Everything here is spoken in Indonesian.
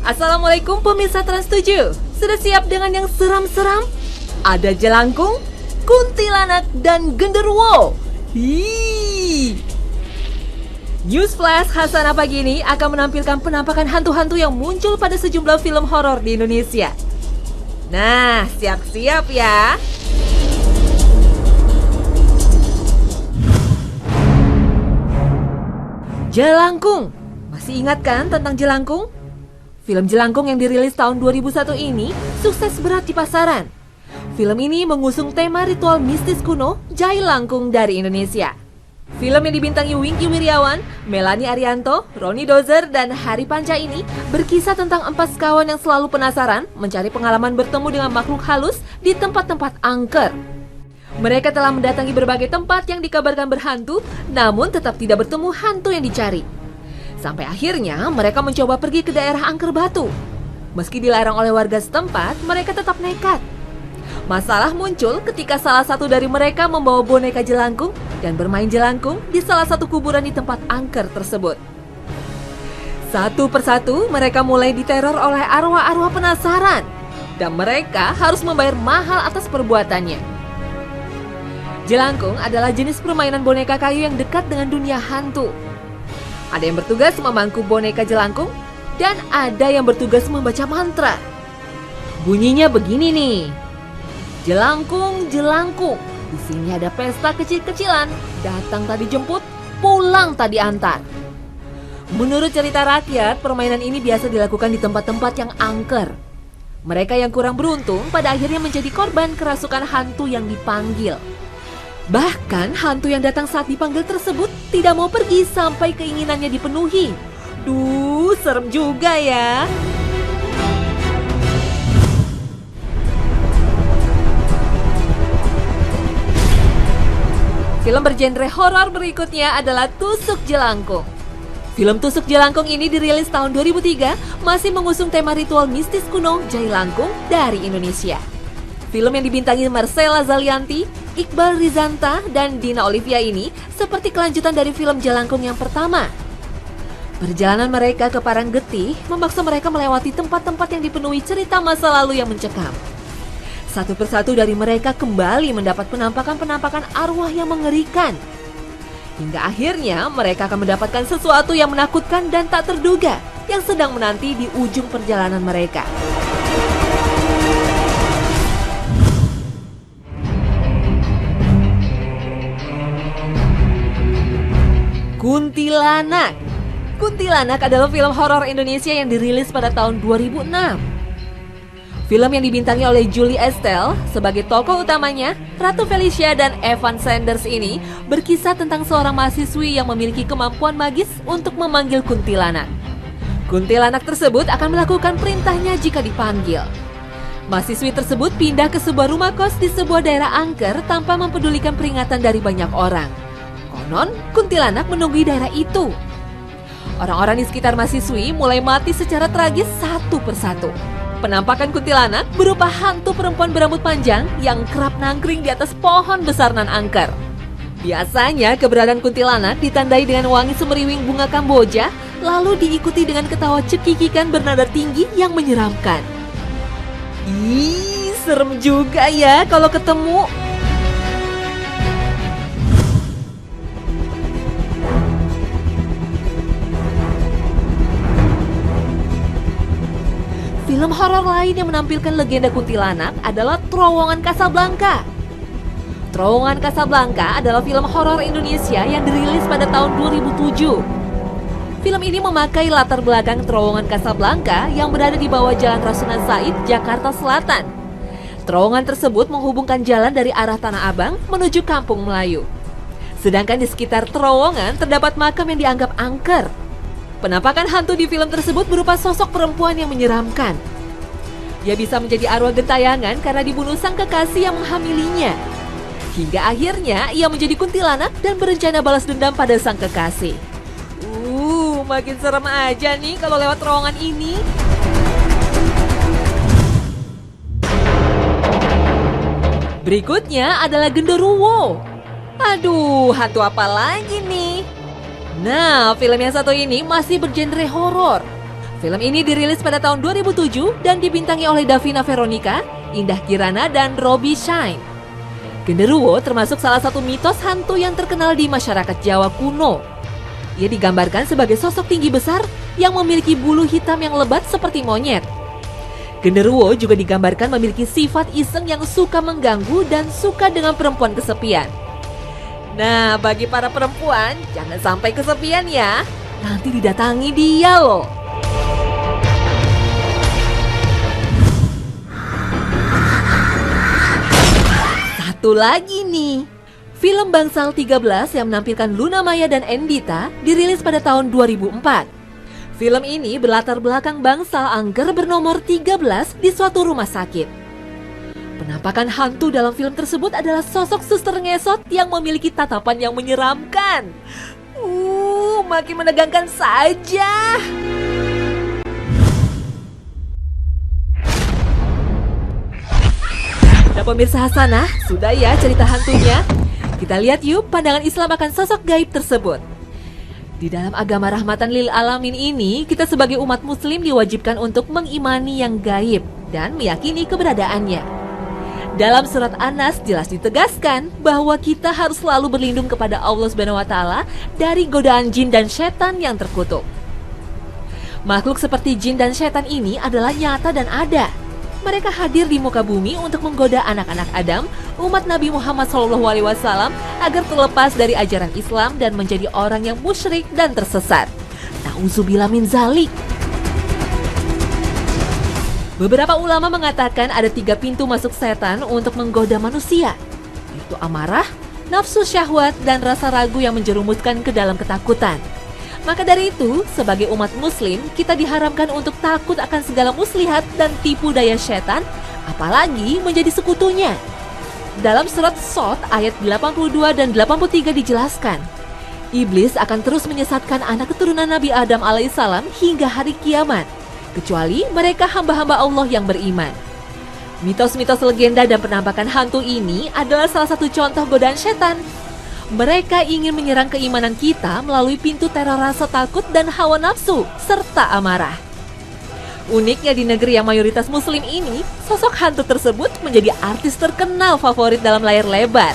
Assalamualaikum pemirsa Trans 7. Sudah siap dengan yang seram-seram? Ada jelangkung, kuntilanak, dan genderuwo. News Flash Hasanah pagi ini akan menampilkan penampakan hantu-hantu yang muncul pada sejumlah film horor di Indonesia. Nah, siap-siap ya. Jelangkung. Masih ingat kan tentang Jelangkung? Film Jelangkung yang dirilis tahun 2001 ini sukses berat di pasaran. Film ini mengusung tema ritual mistis kuno Jai Langkung dari Indonesia. Film yang dibintangi Wingky Wiryawan, Melanie Arianto, Roni Dozer, dan Hari Panca ini berkisah tentang 4 sekawan yang selalu penasaran mencari pengalaman bertemu dengan makhluk halus di tempat-tempat angker. Mereka telah mendatangi berbagai tempat yang dikabarkan berhantu, namun tetap tidak bertemu hantu yang dicari. Sampai akhirnya mereka mencoba pergi ke daerah Angker Batu. Meski dilarang oleh warga setempat, mereka tetap nekat. Masalah muncul ketika salah satu dari mereka membawa boneka jelangkung dan bermain jelangkung di salah satu kuburan di tempat angker tersebut. Satu persatu mereka mulai diteror oleh arwah-arwah penasaran, dan mereka harus membayar mahal atas perbuatannya. Jelangkung adalah jenis permainan boneka kayu yang dekat dengan dunia hantu. Ada yang bertugas memangku boneka jelangkung, dan ada yang bertugas membaca mantra. Bunyinya begini nih. Jelangkung, jelangkung, di sini ada pesta kecil-kecilan. Datang tadi jemput, pulang tadi antar. Menurut cerita rakyat, permainan ini biasa dilakukan di tempat-tempat yang angker. Mereka yang kurang beruntung pada akhirnya menjadi korban kerasukan hantu yang dipanggil. Bahkan hantu yang datang saat dipanggil tersebut tidak mau pergi sampai keinginannya dipenuhi. Duh, serem juga ya. Film bergenre horor berikutnya adalah Tusuk Jelangkung. Film Tusuk Jelangkung ini dirilis tahun 2003, masih mengusung tema ritual mistis kuno Jai Langkung dari Indonesia. Film yang dibintangi Marcella Zalianty, Iqbal Rizanta, dan Dina Olivia ini seperti kelanjutan dari film Jelangkung yang pertama. Perjalanan mereka ke Paranggetih memaksa mereka melewati tempat-tempat yang dipenuhi cerita masa lalu yang mencekam. Satu persatu dari mereka kembali mendapat penampakan-penampakan arwah yang mengerikan. Hingga akhirnya mereka akan mendapatkan sesuatu yang menakutkan dan tak terduga yang sedang menanti di ujung perjalanan mereka. Kuntilanak. Kuntilanak adalah film horor Indonesia yang dirilis pada tahun 2006. Film yang dibintangi oleh Julie Estelle sebagai tokoh utamanya, Ratu Felicia dan Evan Sanders ini berkisah tentang seorang mahasiswi yang memiliki kemampuan magis untuk memanggil kuntilanak. Kuntilanak tersebut akan melakukan perintahnya jika dipanggil. Mahasiswi tersebut pindah ke sebuah rumah kos di sebuah daerah angker tanpa mempedulikan peringatan dari banyak orang. Konon, kuntilanak menunggui daerah itu. Orang-orang di sekitar mahasiswi mulai mati secara tragis satu persatu. Penampakan kuntilanak berupa hantu perempuan berambut panjang yang kerap nangkring di atas pohon besar nan angker. Biasanya keberadaan kuntilanak ditandai dengan wangi semeriwing bunga Kamboja, lalu diikuti dengan ketawa cekikikan bernada tinggi yang menyeramkan. Ih, serem juga ya kalau ketemu. Film horor lain yang menampilkan legenda kuntilanak adalah Terowongan Casablanca. Terowongan Casablanca adalah film horor Indonesia yang dirilis pada tahun 2007. Film ini memakai latar belakang Terowongan Casablanca yang berada di bawah Jalan Rasunan Said, Jakarta Selatan. Terowongan tersebut menghubungkan jalan dari arah Tanah Abang menuju Kampung Melayu. Sedangkan di sekitar terowongan terdapat makam yang dianggap angker. Penampakan hantu di film tersebut berupa sosok perempuan yang menyeramkan. Ia bisa menjadi arwah gentayangan karena dibunuh sang kekasih yang menghamilinya. Hingga akhirnya ia menjadi kuntilanak dan berencana balas dendam pada sang kekasih. Makin serem aja nih kalau lewat terowongan ini. Berikutnya adalah genderuwo. Aduh, hantu apa lagi nih? Nah, film yang satu ini masih bergenre horor. Film ini dirilis pada tahun 2007 dan dibintangi oleh Davina Veronica, Indah Kirana, dan Robbie Shine. Genderuwo termasuk salah satu mitos hantu yang terkenal di masyarakat Jawa kuno. Ia digambarkan sebagai sosok tinggi besar yang memiliki bulu hitam yang lebat seperti monyet. Genderuwo juga digambarkan memiliki sifat iseng yang suka mengganggu dan suka dengan perempuan kesepian. Nah, bagi para perempuan, jangan sampai kesepian ya. Nanti didatangi dia loh. Satu lagi nih, film Bangsal 13 yang menampilkan Luna Maya dan Endita dirilis pada tahun 2004. Film ini berlatar belakang bangsal angker bernomor 13 di suatu rumah sakit. Penampakan hantu dalam film tersebut adalah sosok suster ngesot yang memiliki tatapan yang menyeramkan. Makin menegangkan saja. Nah pemirsa Hasanah, sudah ya cerita hantunya? Kita lihat yuk pandangan Islam akan sosok gaib tersebut. Di dalam agama rahmatan lil alamin ini, kita sebagai umat muslim diwajibkan untuk mengimani yang gaib dan meyakini keberadaannya. Dalam surat An-Nas jelas ditegaskan bahwa kita harus selalu berlindung kepada Allah SWT dari godaan jin dan setan yang terkutuk. Makhluk seperti jin dan setan ini adalah nyata dan ada. Mereka hadir di muka bumi untuk menggoda anak-anak Adam, umat Nabi Muhammad SAW, agar terlepas dari ajaran Islam dan menjadi orang yang musyrik dan tersesat. Na'udzubillah min zalik. Beberapa ulama mengatakan ada 3 pintu masuk setan untuk menggoda manusia, yaitu amarah, nafsu syahwat, dan rasa ragu yang menjerumuskan ke dalam ketakutan. Maka dari itu, sebagai umat muslim, kita diharamkan untuk takut akan segala muslihat dan tipu daya setan, apalagi menjadi sekutunya. Dalam surat Shad ayat 82 dan 83 dijelaskan, iblis akan terus menyesatkan anak keturunan Nabi Adam alaihissalam hingga hari kiamat, kecuali mereka hamba-hamba Allah yang beriman. Mitos-mitos legenda dan penampakan hantu ini adalah salah satu contoh godaan setan. Mereka ingin menyerang keimanan kita melalui pintu teror rasa takut dan hawa nafsu, serta amarah. Uniknya di negeri yang mayoritas muslim ini, sosok hantu tersebut menjadi artis terkenal favorit dalam layar lebar.